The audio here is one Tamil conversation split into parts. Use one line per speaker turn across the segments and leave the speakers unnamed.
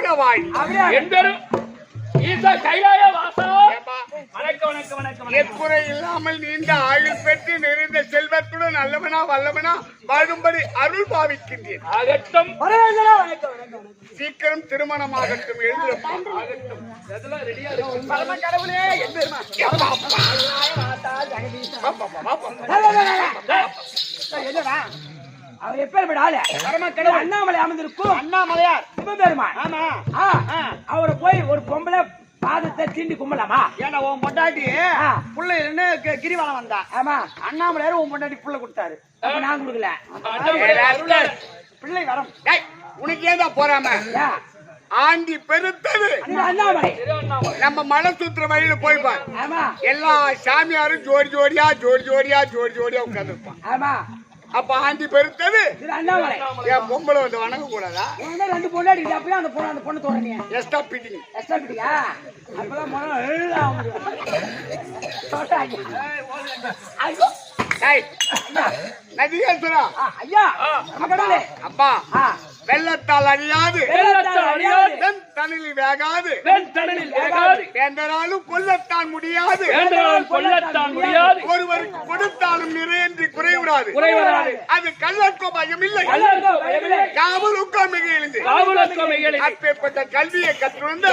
வாழ்
என்பரும் ஈசா கைலாய வாசா. வணக்கம் வணக்கம் வணக்கம்.
எக்குறை இல்லாமல் நீண்ட ஆயுள் பெற்று நிறைந்த செல்வத்துடன் நல்லவனா வல்லவனா வாழும்படி அருள் பாவிக்கின்றேன்.
ஆகட்டும்.
சீக்கிரம் திருமணமாகட்டும். எழுதுறப்பா.
ஆகட்டும். அதெல்லாம் ரெடியா இருக்கு.
பரம கடவுளே எம்பெருமா.
என்னடா அவர் எப்பேற்பட்ட ஆளு? பரமக்கடவுள் அண்ணாமலை அமர்ந்திருக்கும் அண்ணாமலையார் சிவபெருமான். ஆமா. அவரை போய் ஒரு பொம்பளை பாதத்தை தீண்டி கும்பலாமா?
ஏன்னா உன் பொண்டாட்டி புள்ள இருந்து கிரிவலம் வந்தா.
ஆமா.
அண்ணாமலையார் உன் பொண்டாட்டி புள்ள கொடுத்தாரு.
நான் கொடுக்கல.
பிள்ளை வரம்.
உனக்கு ஏதா போறாம ஆண்டி பெருத்தது
அண்ணாமலை.
நம்ம மலை சுத்துற வழியில போய்பார்.
ஆமா.
எல்லா சாமியாரும் ஜோடி ஜோடியா ஜோடி ஜோடியா ஜோடி ஜோடியா உட்கார்ந்து இருப்பான்.
ஆமா.
அப்ப ஆண்டி பெருத்தது
அண்ணாமலை.
என் பொம்பளை வந்து வணங்க கூடாதா?
ரெண்டு பொண்ணாடி அப்பயே அந்த பொண்ணு தோறனே
எஸ்டா பிட்டிங்
எஸ்டா பிட்டியா அப்பதான் மனம் எல்லாம் ஐயோ
டேய் நதியேஸ்வரா
ஐயா மகடலே
அப்பா வெள்ளத்தால் அழியாது வெண் தணலில் வேகாது வேந்தராலும் கொல்லத்தான் முடியாது ஒருவருக்கு கொடுத்தாலும் நிறையின்றி குறைவிடாது. அது கள்ளக்கோ பயம் இல்லை. காவலுக்கோ மிக எழுந்து அப்பேற்பட்ட கல்வியை கற்றுவந்த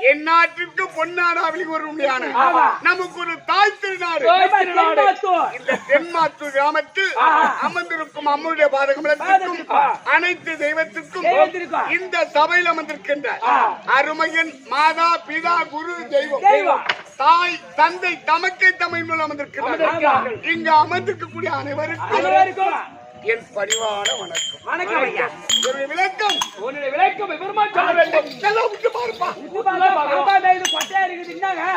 என் நாட்டிற்கு பொன்னாடாவில் ஒரு உண்மையான நமக்கு ஒரு தாய் திருநாடு இந்த தென்மாத்தூர் கிராமத்தில் அமர்ந்திருக்கும் அம்முடைய பாதகமலத்திற்கும் அனைத்து தெய்வத்திற்கும் இந்த சபையில் அமர்ந்திருக்கின்ற அருமையன் மாதா பிதா குரு தெய்வம் தாய் தந்தை தமக்கை தமிழ் மூலம் அமர்ந்திருக்கிறார். இங்கு அமர்ந்திருக்கக்கூடிய அனைவருக்கும் என் பணிவான வணக்கம்.
வணக்கம் ஐயா.
ஒரு விளக்கம்
விவரமா சொல்ல வேண்டும்.
நல்லா விட்டு பாருப்பா.
இது கொட்டையா இருக்குது. என்னங்க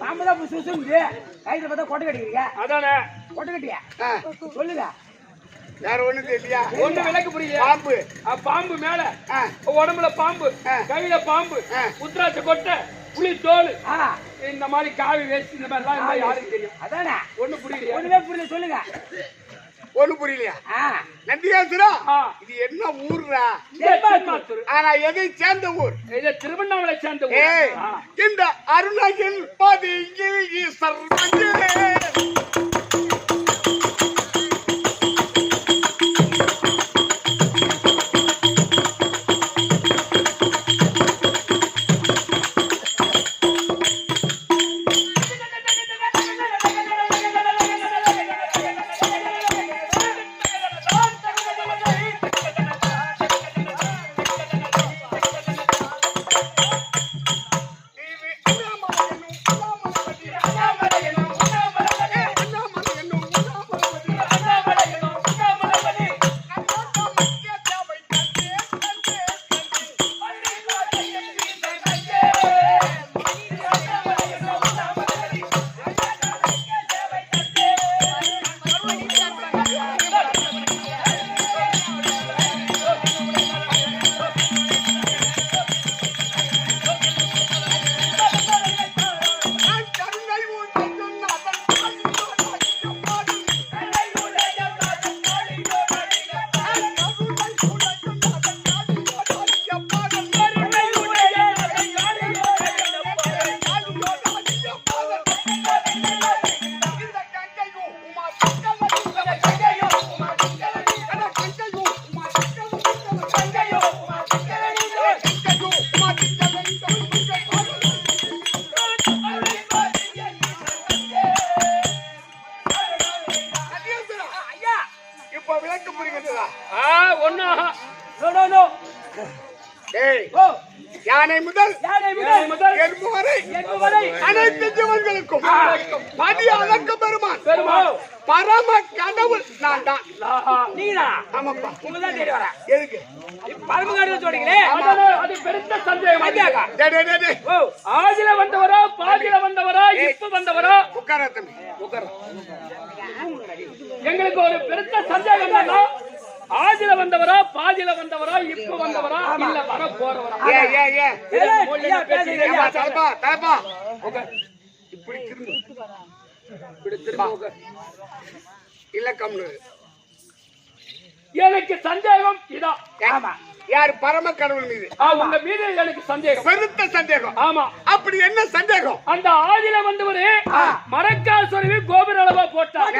பாம்புதான் சுசுங்க கையில பார்த்தா கொட்டை கட்டிக்கிறீங்க.
அதானே
கொட்டை கட்டியா சொல்லுங்க.
வேற ஒண்ணு தெரியலையா?
ஒண்ணு விளக்கு புரியல.
பாம்பு
பாம்பு மேல உடம்புல பாம்பு கையில பாம்பு உத்ராட்ச கொட்டை புளி தோல் இந்த மாதிரி காவி வேஸ்ட் இந்த மாதிரி எல்லாம் யாருக்கு தெரியும்?
அதானே
ஒண்ணு புரியல.
ஒண்ணுமே புரியல. சொல்லுங்க.
ஒண்ணு புரியலையா? நந்தியாசுரா இது என்ன ஊர்ரா? ஆனா எதை சேர்ந்த ஊர்?
இது திருவண்ணாமலை சேர்ந்த ஊர்.
இந்த அருணகில் பதியில் ஈஸ்வர் யானை முதல் அனைத்து ஜீவன்களுக்கும் பதி அளக்க பெருமான் பரம கடவுள் நான் தான்.
நீங்களா?
ஆமாப்பா.
உங்கதான் தேடி வரேன்.
எதுக்கு
பரம கடவுள் சொல்றீங்களே?
அது பெருத்த சந்தேகம். ஆதில வந்தவரா பாதில வந்தவரா இப்ப வந்தவரா?
உட்கார தம்பி உட்கார.
எங்களுக்கு ஒரு பெருத்த சந்தேகம் தான். ஆதில வந்தவரா பாதில வந்தவரா இப்ப வந்தவரா இல்ல வர போறவரா?
இப்படி திரும்ப இல்ல கம்னு
எனக்கு சந்தேகம் இதான்.
யார் பரம கடவுள் மீது
உங்க மீது எனக்கு சந்தேகம்,
பெருத்த சந்தேகம்.
ஆமா.
அப்படி என்ன சந்தேகம்?
அந்த ஆதியில வந்தவரு மரக்கால் சொருவி கோபுர அளவா போட்டார்,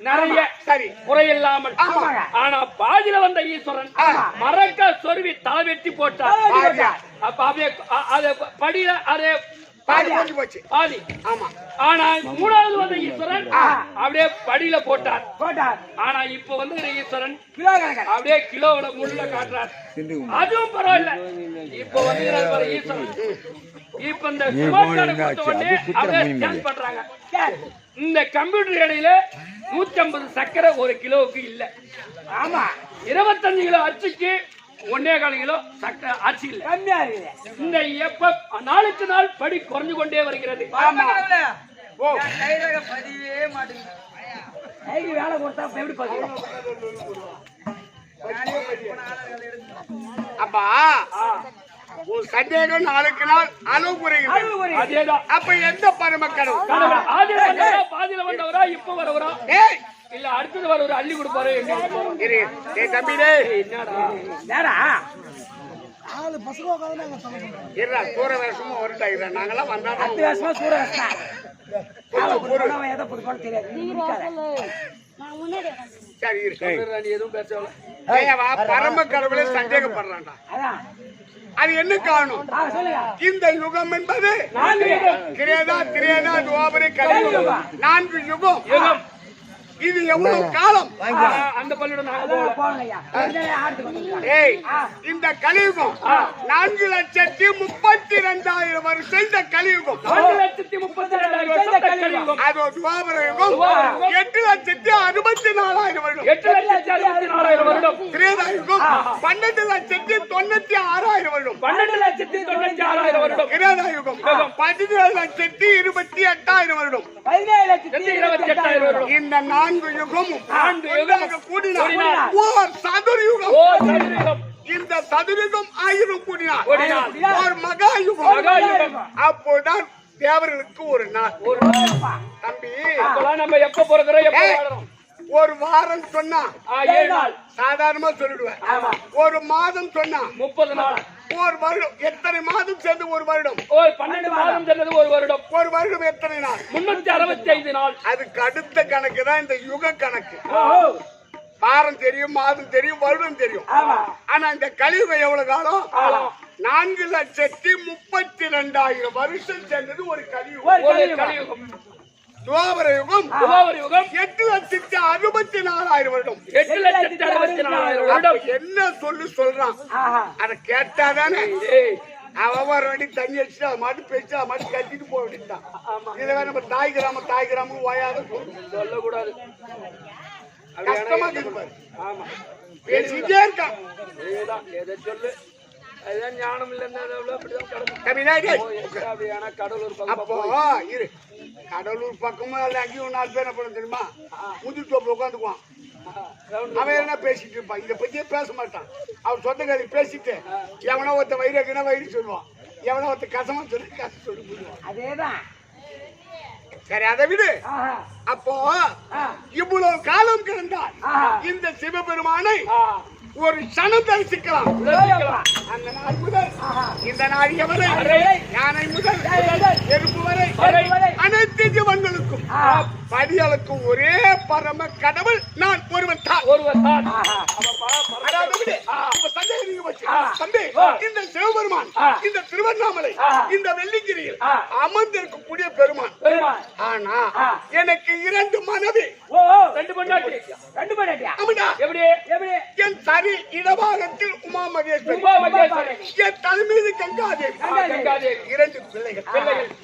நிறைய
சரி,
குறையில்லாமல். ஆனா பாதியில வந்த ஈஸ்வரன் மரக்கால் சொருவி தலை வெட்டி போட்டார். அப்ப அப்படியே அது படியில அதே
பாதி போட்டு போச்சு.
பாதி.
ஆமா.
ஆனா மூணாவது வந்த ஈஸ்வரன் அப்படியே படியில போட்டார். ஆனா இப்ப வந்து ஈஸ்வரன் அப்படியே கிலோவோட முள்ள காட்டுறார். அதுவும் பரவாயில்ல. இப்ப வந்து ஈஸ்வரன் இப்ப இந்த ஸ்மார்ட் கார்டு கொடுத்த உடனே அப்படியே ஸ்கேன் பண்றாங்க. இந்த கம்ப்யூட்டர் இடையில 150 சக்கரை ஒரு கிலோவுக்கு இல்ல. ஆமா, 25 கிலோ அரிசிக்கு 1.25 கிலோ சக்கரை அரிசி இல்ல, கம்மியா இருக்குது. இந்த எப்ப நாளுக்கு நாள் படி குறைஞ்சு கொண்டே வருகிறது.
வேலை கொடுத்தா எப்படி பாக்குறோம்?
அப்பா ஒரு சந்தேகம் நாளுக்கு நாள் அளவு குறைகிறது.
அதேதான்.
அப்ப எந்த பரம கடவுள்?
பாதியில வந்தவரா இப்ப வரவரா இல்ல அடுத்தது வர ஒரு அள்ளி கொடுப்பாரு?
தம்பிடே
என்னடா
சூர வேஷமா வருட்டாங்க. நாங்கெல்லாம் வந்தா
சூர வேஷம் எதை புது தெரியாது.
சரி,
எதுவும் பேசல.
பரம கடவுளை சந்தேகப்படுறான்டா. அது என்ன காரணம்? இந்த யுகம் என்பது கிரேதா, திரேதா, துவாபர, கலியுகம், 4 யுகம். இது எவ்வளவு காலம்?
அந்த பள்ளியோட
இந்த கலியுகம் 4,32,000 வருஷம். இந்த கலியுகம்
4,32,000
அது துவாபர யுகம் 8,64,000 வருடம்.
8,64,000 வருடம்.
திரேதா யுகம் 12,96,000 வருடம்.
12,96,000 வருடம்.
கிரேதா யுகம் 17,28,000 வருடம்.
17,28,000 வருடம்.
இந்த 4 யுகமும் கூடினார் ஓர் சதுர்யுகம். இந்த சதுர்யுகம் 1000 கூடினார் ஒரு மகா யுகம். அப்போதான் தேவர்களுக்கு ஒரு நாள். தம்பி,
நம்ம எப்ப பிறக்கிறோம், எப்ப வாழறோம்?
ஒரு வாரம் சொன்னா
7 நாள்
சாதாரணமா சொல்லிடுவேன். ஒரு மாதம் சொன்னா
30 நாள்.
ஒரு வருடம் எத்தனை மாதம் சேர்ந்து ஒரு வருடம்?
12 மாதம் சேர்ந்தது ஒரு வருடம்.
ஒரு வருடம் எத்தனை நாள்?
365 நாள்.
அதுக்கு அடுத்த கணக்கு தான் இந்த யுக கணக்கு. வாரம் தெரியும், மாதம் தெரியும், வருடம் தெரியும். ஆனா இந்த கலியுகம் எவ்வளவு காலம்? 4,32,000 வருஷம் சேர்ந்தது ஒரு கலியுகம். துவாபர யுகம் 8,64,000 வருடம்.
8,64,000 வருடம்.
என்ன சொல்றான்? அத கேட்டாதானே அவன் வேண்டி தண்ணி அடிச்சுட்டு அது மாட்டு பேச்சு அது மாட்டு கட்டிட்டு போக வேண்டியதுதான். இதுல வேற நம்ம தாய் கிராமம் ஓயாத
சொல்லக்கூடாது.
கஷ்டமா இருக்கு. ஆமா, பேசிட்டே இருக்கான்.
எதை சொல்லு, அதுதான் ஞானம் இல்லைன்னா கடலூர்
அப்போ இரு. கடலூர் பக்கமும் அங்கேயும் 4 பேர் என்ன பண்ண தெரியுமா? முதுத்தோப்புல உட்காந்துக்குவான். அவன் என்ன பேசிட்டு இருப்பான், இதை பத்தியே பேச மாட்டான். அவன் சொந்த கதை பேசிட்டு எவனோ ஒருத்த வயிறுக்குன்னா வயிறு சொல்லுவான், எவனோ ஒருத்த கசமா சொல்லி கசம் சொல்லி போடுவான்.
அதேதான்.
சரி, அதை விடு. அப்போ இவ்வளவு காலம் கிடந்தால் இந்த சிவபெருமானை ஒரு சனம் தரிசிக்கலாம். அந்த நாள் முதல் இந்த நாள் எவரை யானை முதல் எறும்பு வரை அனைத்து ஜீவன்களுக்கும் படியளுக்கும் ஒரே பரம கடவுள் நான் ஒருவன் தான். தம்பி, இந்த சிவபெருமான் இந்த திருவண்ணாமலை இந்த வெள்ளிங்கிரியில் அமர்ந்திருக்கக்கூடிய பெருமான். ஆனா எனக்கு 2 மனைவி.
2 பொண்டாட்டி.
என் தனி இடபாகத்தில் உமா மகேஸ்வரி, என் தலைமீது கங்காதேவி. 2 பிள்ளைகள்,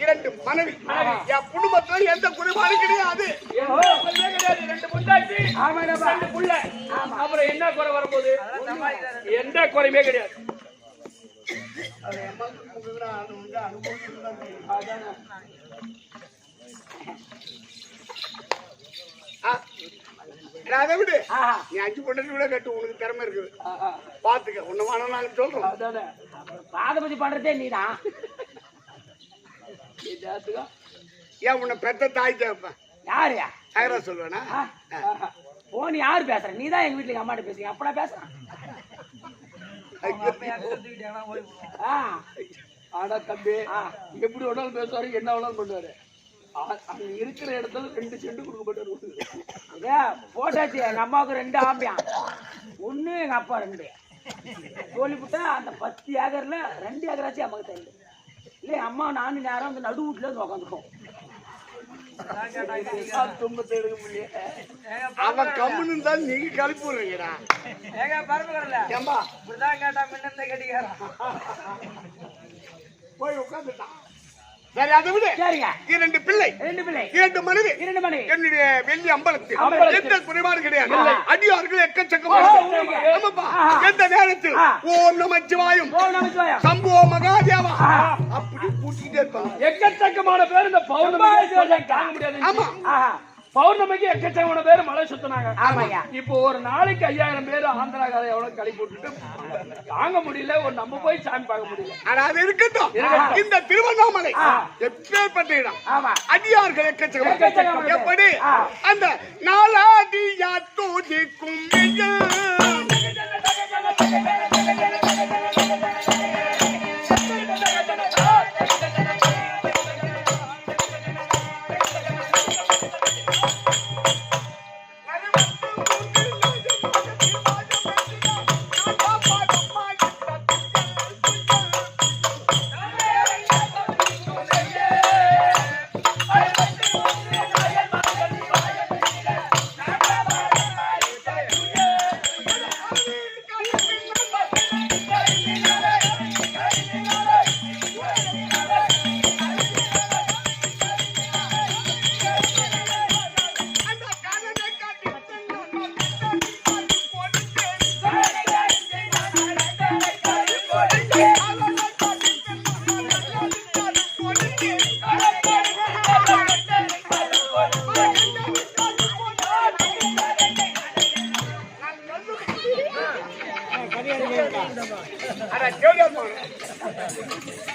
2 மனைவி. என் குடும்பத்துல எந்த குறைபாடும் கிடையாது.
2 பொண்டாட்டி, 2 புள்ள. அப்புறம் என்ன குறை வரும்போது? எந்த குறையுமே கிடையாது.
அதை விடு. நீ 5 பொண்டாட்டி கூட கட்டு, உனக்கு திறமை இருக்குது. பாத்துக்க, உன்ன நாங்க சொல்றோம்.
பாதபதி பண்றதே நீதான்.
ஏன் உன்னை பெத்த தாய் தேவைப்பேன்?
யாரு
யாரா சொல்லுவேனா?
போன் யாரு பேசுற? நீதான் எங்க வீட்டுல அம்மாட்ட பேசுறீங்க. அப்படா பேசுறான். ஆ,
ஆனா தம்பி எப்படி வேணாலும் பேசுவாரு, என்ன வேணாலும் பண்ணுவாரு. அங்க இருக்கிற இடத்துல 2 செண்டு கொடுக்கப்பட்டாரு.
அதே போட்டாச்சு. எங்க அம்மாவுக்கு 2 ஆம்பியான், 1 எங்க அப்பா 2 சொல்லிவிட்டா அந்த 10 ஏக்கர்ல 2 ஏக்கராச்சும் அம்மாவுக்கு தருது. இல்லை அம்மா நானும் நேரம் அந்த நடு வீட்டுல இருந்து உட்காந்துருக்கோம்.
துன்பத்தை எடுக்க முடியல.
அவன் கம்முன்னு தான் நீங்க கிளப்பி விடுறீங்கடா.
ஏங்க பரவாயில்ல
ஏம்பா
இப்படிதான் கேட்டா முன்னே கேட்டீங்க.
போய் உட்காந்துட்டான். சரி அதை விட
சரிங்க.
2 பிள்ளை
2 பிள்ளை
2 மனைவி
2 மணி
என்னுடைய வெள்ளி அம்பலத்தில்
அம்பலத்தில்
எந்த குறைபாடு கிடையாது. அடியார்கள் எக்கச்சக்கமா
ஓ,
இருக்கு. ஆமாப்பா. எந்த நேரத்தில் ஓம் நமச்சிவாயம்
ஓ நமச்சிவாயம்
சம்போ மகாதேவா அப்படி கூட்டிட்டே இருப்பாங்க.
எக்கச்சக்கமான பேர் இந்த பௌர்ணமி தாங்க முடியாது.
ஆமா.
ஆஹா
பௌர்ணமிக்கு எக்கச்சக்கமான பேர் மலை சுத்தினாங்க.
ஆமாய்யா.
இப்போ ஒரு நாளைக்கு 5000 பேர் ஆந்திராக்கார எவ்வளவு களி போட்டுட்டு தாங்க முடியல. ஒரு நம்ம போய் சாமி பார்க்க முடியல.
ஆனா அது இருக்கட்டும். இந்த திருவண்ணாமலை எப்பேற்பட்ட இடம்.
ஆமா
அடியார்கள்
எக்கச்சக்கமா
எக்கச்சக்கமா
இருக்கு.
எப்படி அந்த நாலாடியா தூதிக்கும்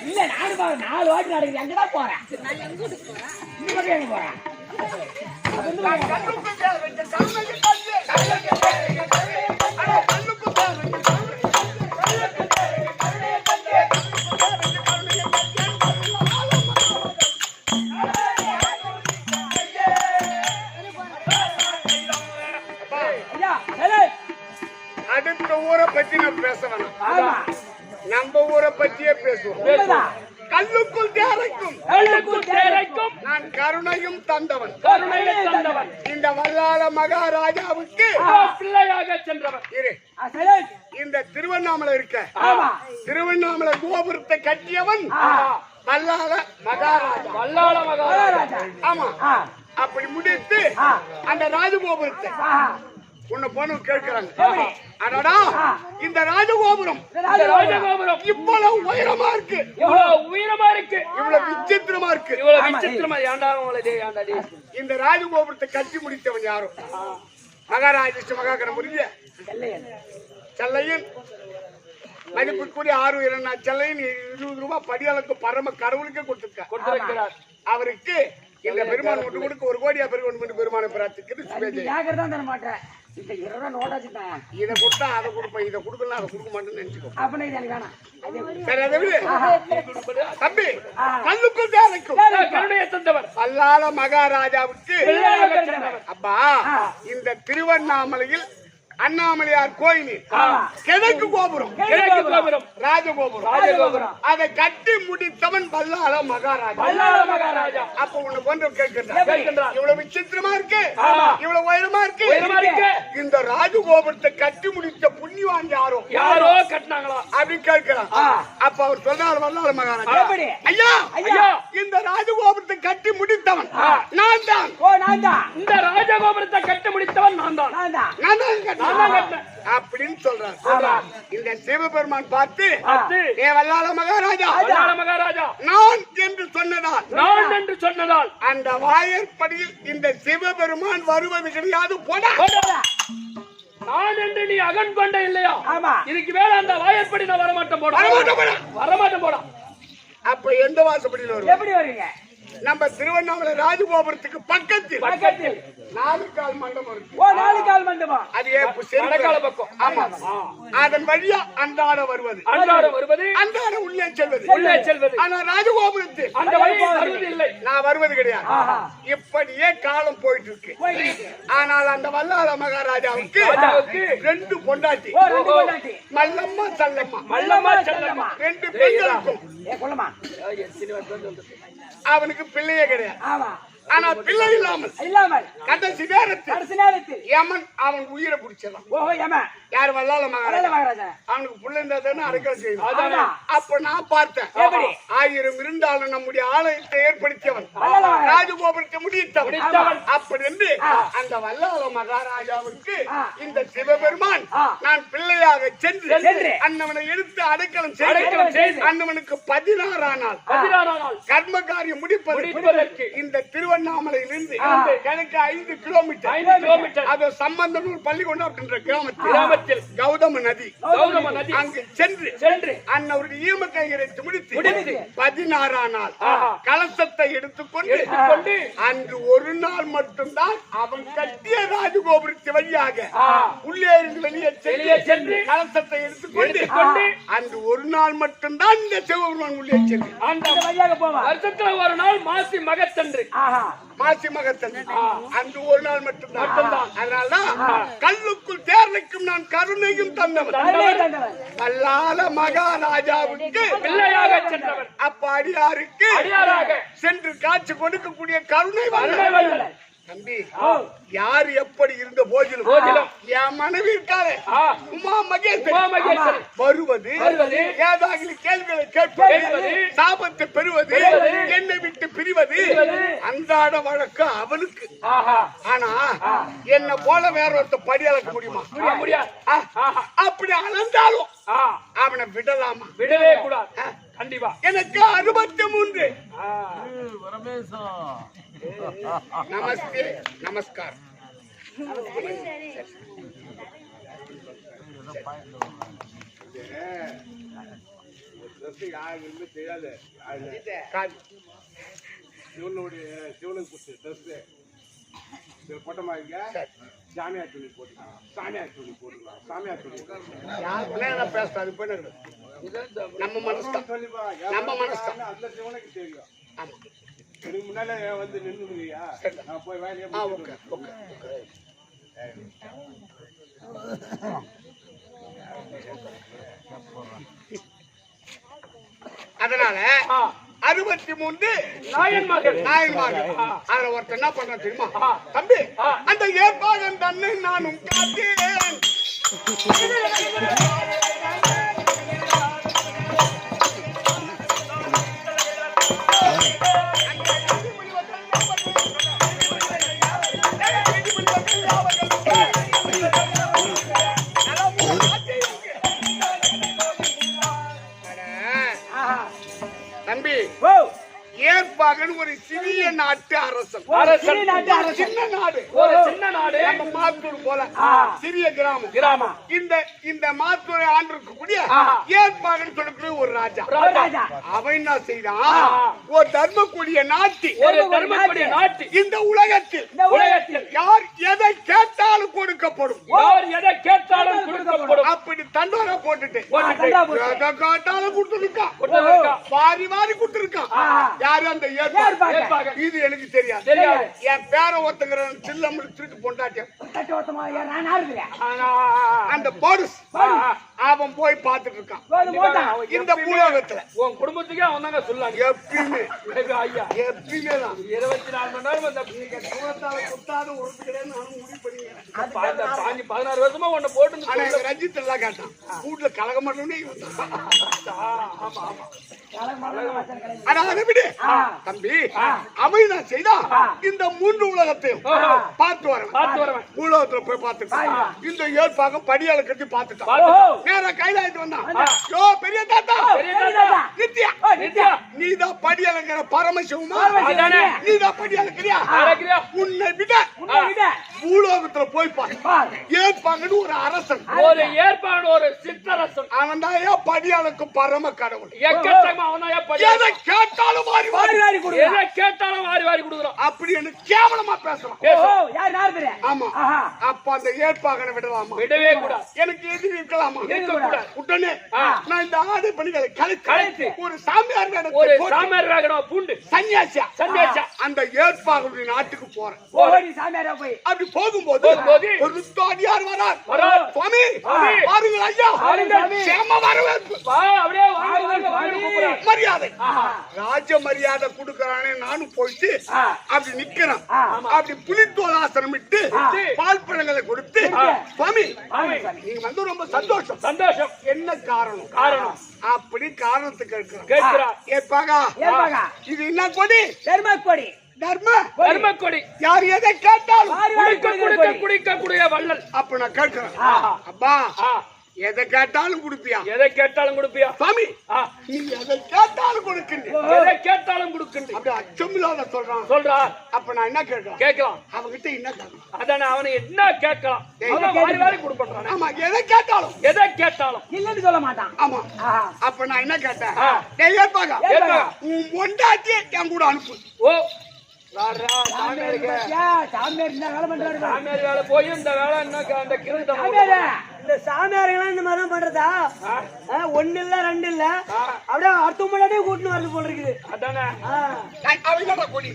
இல்ல நானும் பாரு 4 வாட்டி நடக்குது. எங்கடா போறேன்? இந்த பக்கம் எங்க போறேன்? ஐயா சரி.
அடுத்த ஊரை பத்தி நான் பேச வேணாம்.
ஆமா
நம்ம ஊரை பத்தியே பேசுவோம்.
உண்மைதான்.
கல்லுக்குள் தேரைக்கும்
கல்லுக்குள் தேரைக்கும்
நான் கருணையும் தந்தவன்.
கருணையை தந்தவன்.
இந்த வல்லாள மகாராஜாவுக்கு
பிள்ளையாக சென்றவன்.
இரு.
சரி.
இந்த திருவண்ணாமலை இருக்க
ஆமா
திருவண்ணாமலை கோபுரத்தை கட்டியவன் வல்லாள மகாராஜா.
வல்லாள மகாராஜா.
ஆமா. அப்படி முடித்து அந்த ராஜகோபுரத்தை உன்னை போன கேட்கிறாங்க. அடடா இந்த ராஜகோபுரம்
இந்த ராஜகோபுரம்
இவ்வளவு உயரமா இருக்கு,
இவ்வளவு உயரமா இருக்கு,
இவ்வளவு விசித்திரமா இருக்கு.
இவ்வளவு விசித்திரமா ஏண்டா டேய்.
இந்த ராஜகோபுரத்தை கட்டி முடித்தவன் யாரோ மகாராஜ மகாகணம் புரிய செல்லையன் மதிப்புக்குரிய 6 செல்லையன் 20 ரூபாய் படியாளுக்கு பரம கடவுளுக்கே கொடுத்திருக்கார். அவருக்கு இந்த பெருமான் ஒன்று கொடுக்க 1 கோடியா பெருமான் பெருமான பிரார்த்திக்கிறது.
தர மாட்டேன். இந்த 20 ரூபா நோட் வச்சுட்டேன்.
இதை கொடுத்தா அதை கொடுப்பேன், இதை கொடுக்கலாம் அதை கொடுக்க மாட்டேன்னு நினைச்சுக்கோ.
அப்ப எனக்கு வேணாம்.
சரி அதை விடு தம்பி. கல்லுக்குள் தேரைக்கும்
கருணையை தந்தவர்
வல்லாள மகாராஜாவுக்கு
பிள்ளையாக சென்றவர்.
அப்பா இந்த திருவண்ணாமலையில் அண்ணாமலையார் கோயிலில் கிழக்கு கோபுரம்
கிழக்கு கோபுரம்
ராஜகோபுரம் அதை கட்டி முடித்தவன் வல்லாள மகாராஜா.
வல்லாள மகாராஜா.
அப்ப உன்னை கொண்டு கேட்கின்றான். இவ்வளவு விசித்திரமா இருக்கு, இவ்வளவு உயரமா இருக்கு. இந்த ராஜகோபுரத்தை கட்டி முடித்த புண்ணியவான் யாரோ
கட்டினாங்களா
அப்படின்னு கேட்கிறான். அப்ப அவர் சொன்னார் வல்லாள மகாராஜா,
எப்படி?
ஐயா
ஐயா
இந்த ராஜகோபுரத்தை கட்டி முடித்தவன் நான் தான்.
ஓ நான் தான்.
இந்த ராஜகோபுரத்தை கட்டி முடித்தவன் நான் தான்.
நான் தான்.
நான் தான் கட்டினேன் அப்படின்னு சொல்றார். இந்த சிவபெருமான் பார்த்து ஏ வல்லாள மகாராஜா நான் என்று சொன்னதால் அந்த வாயற்படியில் இந்த சிவபெருமான் வருவது கிடையாது. போடா
நான் என்று நீ அகன் கொண்ட இல்லையா?
ஆமா.
இதுக்கு மேல அந்த வாயற்படி நான் வரமாட்டேன் போட.
வரமாட்டேன் போடா.
வரமாட்டேன் போடா.
அப்ப எந்த வாசப்படியில் வரும்?
எப்படி வருவீங்க?
நம்ம திருவண்ணாமலை ராஜகோபுரத்துக்கு பக்கத்தில்
பக்கத்தில்
4 கால் மண்டபம் இருக்கு.
ஓ 4 கால் மண்டபம்.
அது
வடக்கால பக்கம்.
ஆமா. அதன் வழியா அன்றாட வருவது, அன்றாட உள்ளே செல்வது. ஆனா ராஜகோபுரத்தில்
அந்த வழி வருவது இல்லை.
நான் வருவது கிடையாது.
ஆஹா.
இப்படியே காலம் போயிட்டு இருக்கு. ஆனால் அந்த வல்லாள மகாராஜாவுக்கு 2 பொண்டாட்டி.
ஓ 2 பொண்டாட்டி.
மல்லம்மா சல்லம்மா.
மல்லம்மா செல்லம்மா.
2 பெண்களுக்கும்
ஏ கொல்லமா.
அவனுக்கு பிள்ளையே கிடையாது.
ஆமா.
ஆனா பிள்ளை இல்லாமல் கடைசி நேரத்தில் யமன் அவன் உயிரை பிடிச்சிடலாம்.
ஓஹோ யமன்.
யார் வல்லாள
மகாராஜா.
அவனுக்கு புள்ள இருந்தா தானே அடக்கம் செய்யணும்.
ஆமா.
அப்ப நான் பார்த்தேன்.
எப்படி?
1000 இருந்தாலும் நம்முடைய ஆலயத்தை ஏற்படுத்தியவன்,
வல்லாள
ராஜகோபுரத்தை முடித்தவன். அப்படி என்று அந்த வல்லாள மகாராஜாவுக்கு இந்த சிவபெருமான் நான் பிள்ளையாக சென்று அன்னவனை எடுத்து அடக்கலம் செய்து அன்னவனுக்கு 16 நாள் கர்ம காரியம் முடிப்பதற்கு இந்த திருவண்ணாமலையிலிருந்து எனக்கு 5 கிலோமீட்டர் அது சம்பந்தனூர் பள்ளிக்கொண்டா அப்படின்ற கிராமத்தில் கௌதம நதி அங்கு சென்று அன்னவருடைய ஈம கையெழுத்து முடித்து 16 நாள் கலசத்தை எடுத்துக்கொண்டு அன்று ஒரு நாள் மட்டும்தான் அவன் கட்டிய ராஜகோபுரத்து வழியாக உள்ளே இருந்து வெளியே சென்று கலசத்தை எடுத்துக்கொண்டு அன்று ஒரு நாள் மட்டும்தான் இந்த சிவபெருமான் உள்ளே சென்று
அந்த வழியாக போவான்.
வருஷத்துல ஒரு நாள் மாசி மகத்தன்று.
மாசி மகத்தன் அன்று ஒரு நாள் மட்டும்தான். அதனால்தான் கல்லுக்குள் தேர்லைக்கும் நான் கருணையும் தந்தவன் வல்லாள மகாராஜாவுக்கு
பிள்ளையாக சென்றவன்.
அப்ப அடியாருக்கு சென்று காட்சி கொடுக்கக்கூடிய கருணை வல்லவன். தம்பி, யார் எப்படி இருந்த போதிலும் என் மனைவி இருக்காரு உமா மகேஸ்வரி வருவது ஏதாவது கேள்விகளை கேட்பது, சாபத்தை பெறுவது, என்னை விட்டு பிரிவது அன்றாட வழக்கு அவனுக்கு. ஆனா என்ன போல வேற ஒருத்த படி அளக்க முடியுமா? அப்படி அளந்தாலும் அவனை விடலாமா?
விடவே கூடாது. கண்டிப்பா.
எனக்கு 63. நமஸ்தே நமஸ்கார். யாருமே தெரியாது. சிவனுக்கு போட்டமா இருக்க சாமியார் துணி போட்டுக்கலாம், சாமியார் துணி போட்டுக்கலாம், சாமியார் துணி பேசுறாரு. நம்ம மனசுதான், நம்ம மனசுதான். அந்த சிவனுக்கு தெரியும். ஆமா, எனக்கு முன்னால வந்து நின்றுயா போய் வேலையை. அதனால 63 நாயன்மார்கள். அதுல ஒருத்தர் என்ன பண்ற தெரியுமா? தம்பி, அந்த ஏற்பாகன் தன்னை நானும் காத்தேன். தம்பி, ஏற்பாகன் ஒரு சிறிய நாட்டு அரசன். சின்ன நாடு நம்ம மாத்தூர் போல சிறிய கிராமம். இந்த மாத்தூரை ஆண்டிருக்கக்கூடிய ஏற்பாகன் சொல்லக்கூடிய ஒரு ராஜா. அவன் என்ன செய்தான்? ஒரு தர்மக்கூடிய நாட்டி இந்த உலகத்தில் யார் எதை கேட்டாலும் கொடுக்கப்படும். அப்படி தண்டோரா போட்டுட்டு எதை கேட்டாலும் கொடுத்துருக்கான். வாரி வாரி கொடுத்துருக்கான். யாரு? அந்த ஏற்பாடு. இது எனக்கு தெரியாது. என் பேர ஒருத்தங்கிற சில்லம்மு திருட்டு பொண்டாட்டியம் அந்த போடுஸ் அவன் போய் பார்த்துட்டு இருக்கான். இந்த பூலோகத்துல
உன் குடும்பத்துக்கே அவன் தாங்க சொல்லாங்க.
எப்பயுமே
ஐயா,
எப்பயுமே
24 மணி நேரம் அந்த
குத்தாத உறுப்பு கிடையாது. நானும் முடிவு பண்ணிக்கிறேன்.
16 வருஷமா உன்னை போட்டு.
ஆனா எங்க ரஞ்சித் எல்லாம் கேட்டான், வீட்டுல கலக மாட்டோம்னே. ஆனா அதை விடு தம்பி, அவன் நான் செய்தா இந்த 3 உலகத்தையும் பார்த்து வரவன். பூலோகத்துல போய் பார்த்துட்டான். இந்த ஏற்பாக படியால கட்டி பார்த்துட்டான். நேரா கைலாயத்து வந்தான். யோ பெரிய தாத்தா,
பெரிய தாத்தா.
நித்யா,
நித்யா.
நீதான் படி அளக்கிற பரமசிவமா?
அதானே.
நீதான் படி அளக்கிறியா?
அளக்கிறியா?
உன்னை விட பூலோகத்துல போய் பாரு. ஏற்பாங்கன்னு ஒரு அரசன்,
ஒரு ஏற்பாடு, ஒரு சித்தரசன்.
அவன் தான் ஏன் படி அளக்கும் பரம கடவுள்.
எக்கச்சக்கமா அவன் தான் படி.
எதை கேட்டாலும் வாரி வாரி வாரி கொடு.
எதை கேட்டாலும் வாரி வாரி கொடுக்குறான்.
அப்படி என்ன கேவலமா பேசுறான். ஆமா. அப்ப அந்த ஏற்பாகனை விடலாமா?
விடவே கூடாது.
எனக்கு எதிரி இருக்கலாமா?
இருக்கக்கூடாது.
உடனே நான் இந்த ஆடு பணிகளை கலைத்து ஒரு சாமியார் வேடத்தை
ஒரு
போட்டு
சாமியார் வேகணும் பூண்டு
சன்னியாசியா
சன்னியாசியா
அந்த ஏற்பாகனுடைய நாட்டுக்கு போறேன். அப்படி போகும்போது ஒரு தாடியார் வரார். சுவாமி பாருங்கள் ஐயா, சேம வரவேற்பு.
வா அப்படியே வாங்க வாங்க வாங்க கூப்பிடுறான்.
மரியாதை, ராஜ மரியாதை கொடுக்கறானே. நானும் போயிட்டு அப்படி நிக்கிறேன். அப்படி புலித்தோலாசனம் இட்டு பால் பழங்களை கொடுத்து, சுவாமி நீங்க வந்து ரொம்ப சந்தோஷம்.
சந்தோஷம்.
என்ன காரணம்?
காரணம்
அப்படி காரணத்துக்கு
கேட்கிறார்.
ஏற்பாகா, இது என்ன கொடி?
கொடி
தர்ம
தர்மக்கொடி.
யார் எதை கேட்டாலும்
குடிக்க குடிக்க குடிக்க குடிய வள்ளல்.
அப்ப நான் கேட்கிறேன், அப்பா எதை கேட்டாலும் கொடுப்பியா?
எதை கேட்டாலும் கொடுப்பியா?
சுவாமி நீ எதை கேட்டாலும் கொடுக்கின்ற.
எதை கேட்டாலும் கொடுக்கின்ற.
அப்படி அச்சமில்லாத சொல்றான்.
சொல்றார்.
அப்ப நான் என்ன கேட்கலாம்?
கேட்கலாம்.
அவகிட்ட என்ன கேட்கலாம்?
அதானே அவனை என்ன கேட்கலாம். அவன் வாரி வாரி கொடுப்பறானே.
ஆமா, எதை கேட்டாலும்
எதை கேட்டாலும்
இல்லன்னு சொல்ல மாட்டான்.
ஆமா. அப்ப நான் என்ன கேட்டேன்? டேய் ஏற்பாகா, உன் பொண்டாட்டி என் கூட அனுப்பு.
ஓ வாரா சாமியாருக்கு.
சாமியார் என்ன வேலை பண்றாரு?
சாமியார் வேலை போய் இந்த வேலை என்ன அந்த கிருத
இந்த சாமியாருங்கெல்லாம் இந்த மாதிரி பண்றதா? ஒண்ணு இல்ல ரெண்டு இல்ல, அப்படியே அடுத்த முன்னாடியே கூட்டின்னு வரது போல இருக்குது.
அதானே
அவங்களோட கொடி.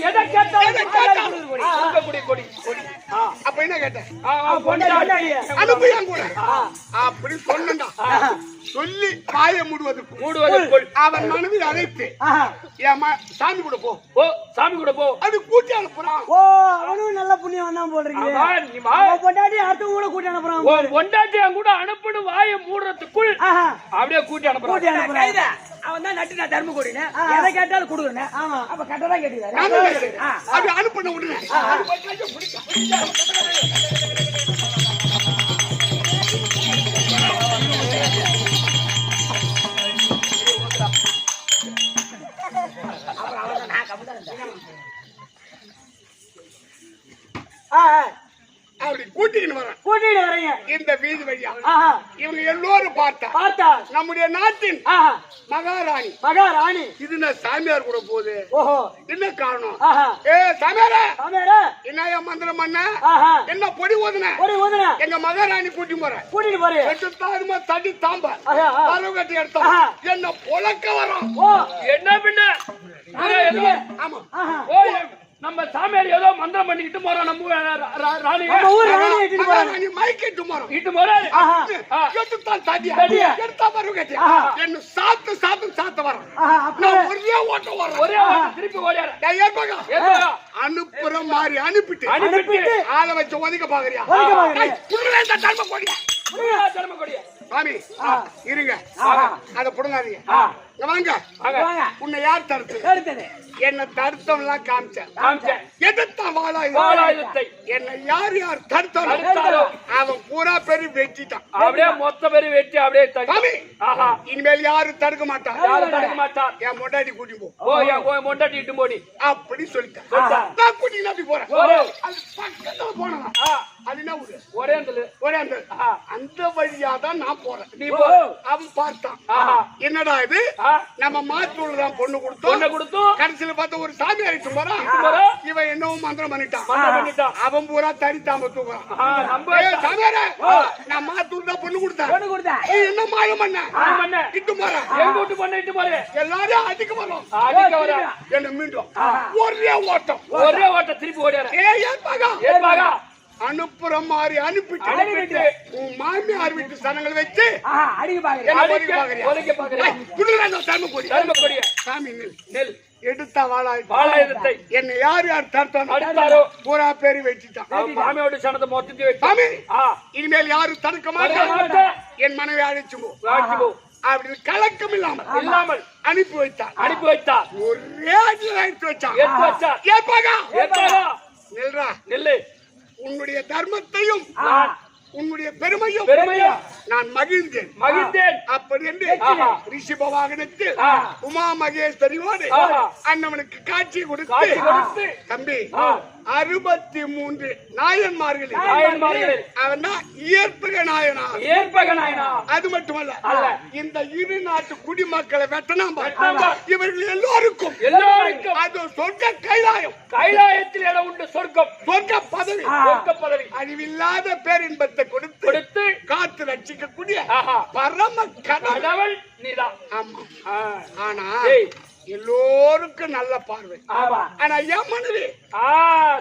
எதை கேட்டாலும் கொடி கொடி கொடி.
அப்ப என்ன கேட்டேன்?
அனுப்பு
என் கூட. அப்படி சொன்னா சொல்லி பாய
மூடுவதற்குள்
அவன் மனைவி அழைத்து சாமி கூட போ.
ஓ சாமி கூட போ.
அது கூட்டி அனுப்புறான்.
ஓ அவனும் நல்ல புண்ணியம் வந்தான் போல இருக்கு. பொண்டாட்டி அடுத்த கூட கூட்டி அனுப்புறான்.
பொண்டாட்டி கூட அனுப்பணும். வாயை மூடுறதுக்குள் அப்படியே கூட்டி அனுப்புறான்.
அவன் தான் நட்டு நான் தர்ம கொடினே. எதை கேட்டாலும் கொடுக்குறேன். அப்ப கட்டதா கேட்டுக்காரு.
அப்படி அனுப்பின உடனே அப்படி கூட்டிட்டு வரேன். இந்த வீதி வழியா இவங்க எல்லோரும் பார்த்தா நம்முடைய நாட்டின் மகாராணி இது நான் சாமியார் கூட போகுது. என்ன காரணம்? சாமியார என்ன மந்திரம் பண்ண, என்ன பொடி ஓதுன, எங்க மகாராணி கூட்டிட்டு போறேன். தடி தாம்ப கட்டி எடுத்தோம். என்ன பொழக்க வரும்.
என்ன பின்ன?
ஆமா,
நம்ம சாமியார் ஏதோ மந்திரம் பண்ணிக்கிட்டு போறோம். நம்ம ராணி
மைக்கிட்டு போறோம். என்ன சாத்து சாத்து சாத்து வரும். ஒரே ஓட்டம் வரும்.
ஒரே திருப்பி ஓடியார
அனுப்புற மாதிரி அனுப்பிட்டு ஆளை வச்சு ஒதுக்க பாக்குறியா?
தர்ம கொடியா
சாமி இருங்க, அத புடுங்காதீங்க. வாங்க, உன்னை யார் தடுத்தது? என்ன தடுத்தவன்லாம் காமிச்சேன். எதிர்த்தான் வாழாயுதத்தை. என்ன யார் யார் தடுத்தாலும் அவன் பூரா பேரு வெட்டிட்டான்.
அப்படியே மொத்த பேரு வெட்டி அப்படியே
சாமி இனிமேல் யாரும் தடுக்க மாட்டான்.
யாரும் தடுக்க மாட்டான்.
என் மொண்டாட்டி கூட்டி போ.
என் மொண்டாட்டி இட்டு போடி
அப்படி சொல்லிட்டேன். நான் கூட்டி நம்பி போறேன். அது பக்கத்துல போனா அது என்ன ஊரு? ஒரே அந்த வழியா தான் நான் போறேன்.
நீ போ.
அவன் பார்த்தான், என்னடா இது நம்ம மாத்தூர் தான் பொண்ணு கொடுத்தோம். கடைசியில பார்த்த ஒரு சாமி அழைச்சு போறான். இவன் என்னவும் மந்திரம் பண்ணிட்டான். அவன் பூரா தனித்தாம தூக்குறான். நான் மாத்தூர் தான் பொண்ணு கொடுத்தேன். என்ன மாயம் பண்ண இட்டு போறேன்.
எங்க வீட்டு பொண்ணு இட்டு போறேன்.
எல்லாரும் அதிக வரும். என்ன மீண்டும் ஒரே ஓட்டம்
திருப்பி ஓடியார.
ஏற்பாகா அனுப்புற மாதிரி அனுப்பிட்டு உன் மாமியார் வீட்டு சனங்களை வச்சு சாமி நெல் எடுத்த வாழாயுதத்தை என்னை யார் யார் தடுத்தாரோ பூரா பேரு வச்சுட்டான்.
மாமியோட சனத்தை மொத்தத்தை
சாமி இனிமேல் யாரும் தடுக்க மாட்டாங்க. என் மனைவி அழைச்சு போ அப்படின்னு கலக்கம் இல்லாமல் அனுப்பி வைத்தார். ஒரே எடுத்து வச்சான். நில்றா,
நெல்லு
உன்னுடைய தர்மத்தையும் உன்னுடைய பெருமையும்
பெருமையும்
நான் மகிழ்ந்தேன்
மகிழ்ந்தேன்.
அப்படி என்று
ஆஹா.
ரிஷப வாகனத்தில்
ஆ.
உமா மகேஸ்வரியோடு
ஆஹா.
அண்ணவனுக்கு காட்சி கொடுத்து
காட்சி கொடுத்து
தம்பி
ஆ.
63 நாயன்மார்களில்
நாயன்மார்களில்
அவன் தான் இயற்பக நாயனா.
ஏற்பக நாயனா.
அது மட்டுமல்ல
அல்ல.
இந்த இரு நாட்டு குடிமக்களை வெட்டனாம்
வெட்டினாம் பார்.
இவர்கள் எல்லோருக்கும்
எல்லோருக்கும்
அது சொர்க்க கைலாயம்,
கைலாயத்தில் இடம் உண்டு சொர்க்கம்.
சொர்க்க பதவி,
சொர்க்க பதவி
அறிவில்லாத பேரின்பத்தை கொடுத்து
கொடுத்து
காத்து ரட்சிக்கக்கூடிய
ஆஹா.
பரம கடவுள்.
கடவுள் நீதான்.
ஆமா.
ஆ.
ஆனா
ஏய்.
எல்லோருக்கும் நல்ல பார்வை.
ஆமா.
ஆனா என் மனைவி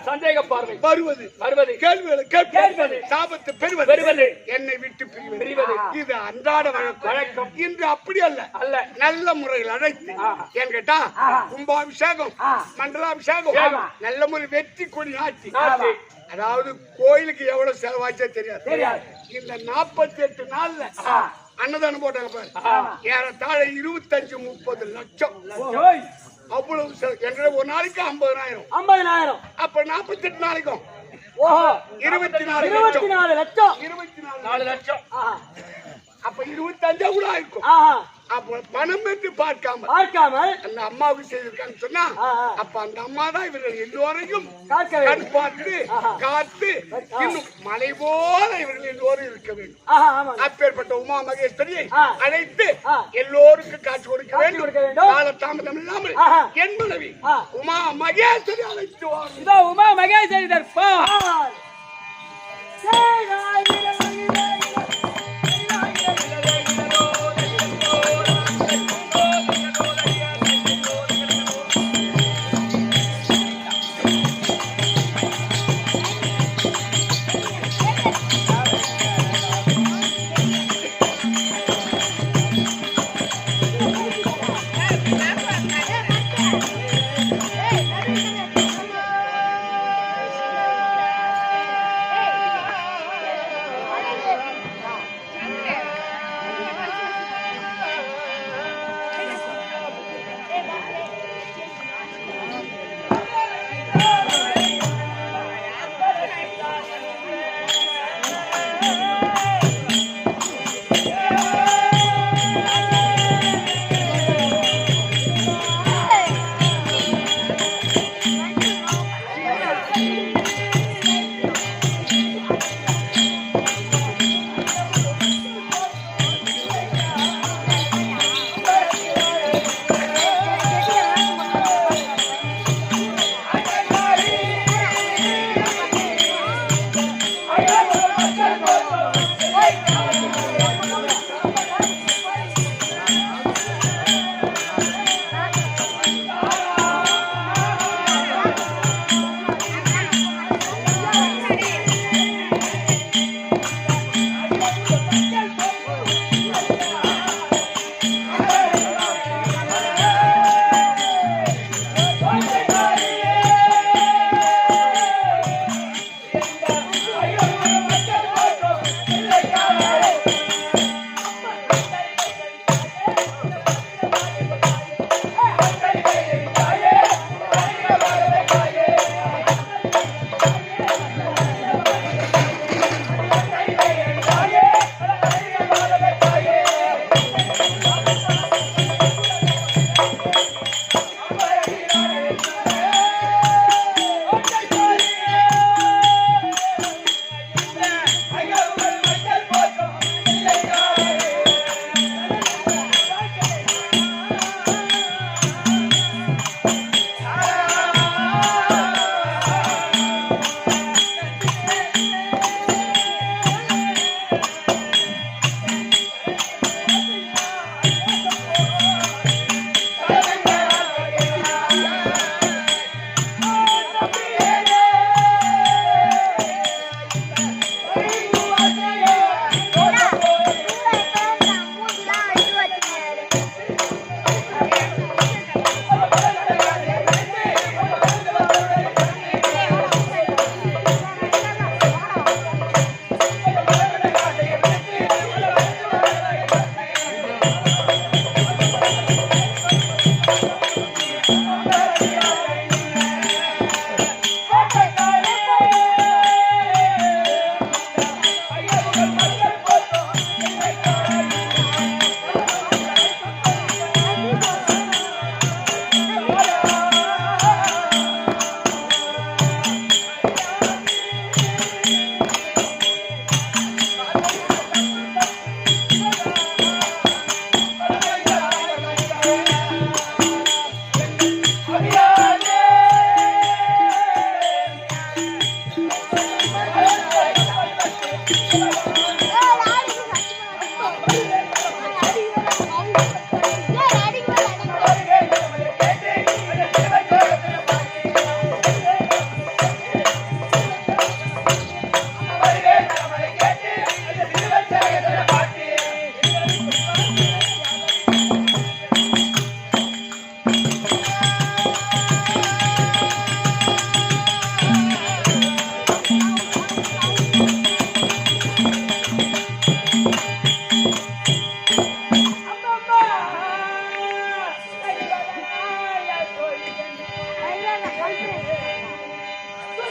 சந்தேக பார்வை
வருவது
வருவது
கேள்விகளை
கேட்பது,
கேட்பது சாபத்து பெறுவது
பெறுவது,
என்னை விட்டு பிரிவது
பிரிவது.
இது அன்றாட வழக்கம்.
வழக்கம்.
இன்று அப்படி அல்ல,
அல்ல.
நல்ல முறையில் அழைத்து
ஆஹா.
ஏன் கேட்டா கும்பாபிஷேகம் மண்டலாபிஷேகம்
ஆமா.
நல்ல முறை வெற்றி கொடி ஆட்சி.
நாட்டி.
அதாவது கோயிலுக்கு எவ்வளவு செலவாச்சே தெரியாது.
தெரியாது.
இந்த 48 நாள்ல அன்னதானம் போட்டாங்க பாரு, ஏறத்தாழ 25-30 லட்சம்.
ஓய்
அவ்வளவு என்ற ஒரு நாளைக்கு 50,000.
50,000.
அப்ப 48 நாளைக்கும்
ஓஹோ
24 லட்சம்.
24 லட்சம்.
24
4 லட்சம்.
ஆஹா.
அப்ப 25 கூட ஆயிருக்கும்.
ஆஹா.
அப்ப பணம் என்று பார்க்காம
பார்க்காமல்
அந்த அம்மாவுக்கு செய்திருக்கான்னு சொன்னா
ஆஹா.
அப்ப அந்த அம்மா தான் இவர்கள் எல்லோரையும்
காக்க வேண்டும்.
கண் பார்த்து
ஆஹா.
காத்து இன்னும் மலை போல இவர்கள் எல்லோரும் இருக்க வேண்டும்.
ஆஹா, ஆமாங்க.
அப்பேற்பட்ட உமா மகேஸ்வரியை
ஆ.
அழைத்து
ஆ.
எல்லோருக்கும் காட்சி கொடுக்க
காட்சி
வேண்டும்.
கொடுக்க வேண்டும்.
கால தாமதம் இல்லாமல்
ஆஹா.
என் மனைவி
ஆ.
உமா மகேஸ்வரி அழைத்து வாருங்கள்.
இதோ உமா மகேஸ்வரி தர்பார். ஜெய் ராய் வீர மகிழ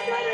Hey!